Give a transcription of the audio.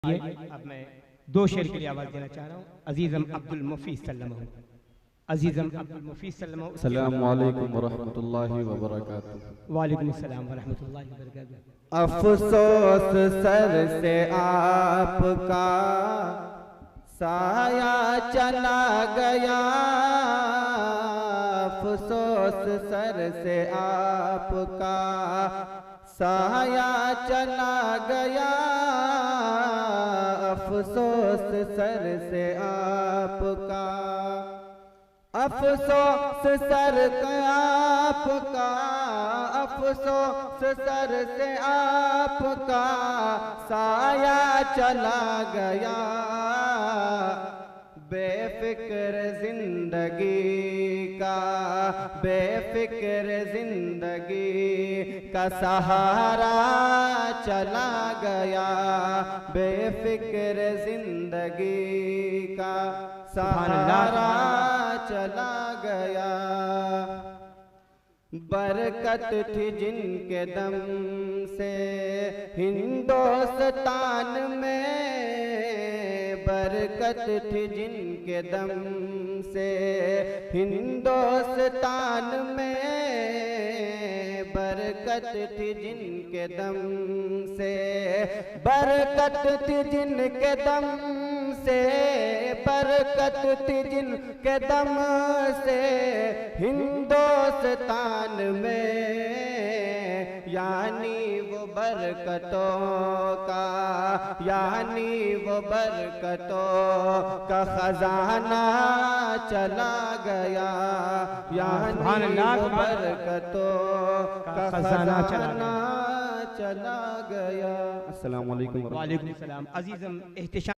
अब मैं दो शेर के लिए आवाज देना चाह रहा हूँ। अजीज़म अब्दुल मुफी सल्लल्लाहु अजीज़म अब्दुल मुफी सल्लल्लाहु अस्सलामु अलैकुम व रहमतुल्लाहि व बरकातुहू। वालेकुम अस्सलाम व रहमतुल्लाहि व बरकातुहू। अफसोस सर से आपका साया चला गया, अफसोस सर से आपका साया चला गया, अफसोस सर से आपका, अफसोस सर का आपका, अफसोस सर से आपका साया चला गया, बेफिक्र जिंदगी का, बेफिक्र जिंदगी का सहारा चला गया, बेफिक्र जिंदगी का सहारा चला गया। बरकत थी जिनके दम से हिंदुस्तान में, बरकत थी जिनके दम से हिंदुस्तान में, बरकत थी जिनके दम से, बरकत थी जिनके दम से, बरकत थी जिनके दम से हिंदुस्तान में, यानी वो बरकतों का, यानी वो बरकतों का खजाना चला गया, यानी वो बरकतों का खजाना चला गया। अस्सलामु अलैकुम। वालेकुम अस्सलाम। अजीज़म एहतिशाम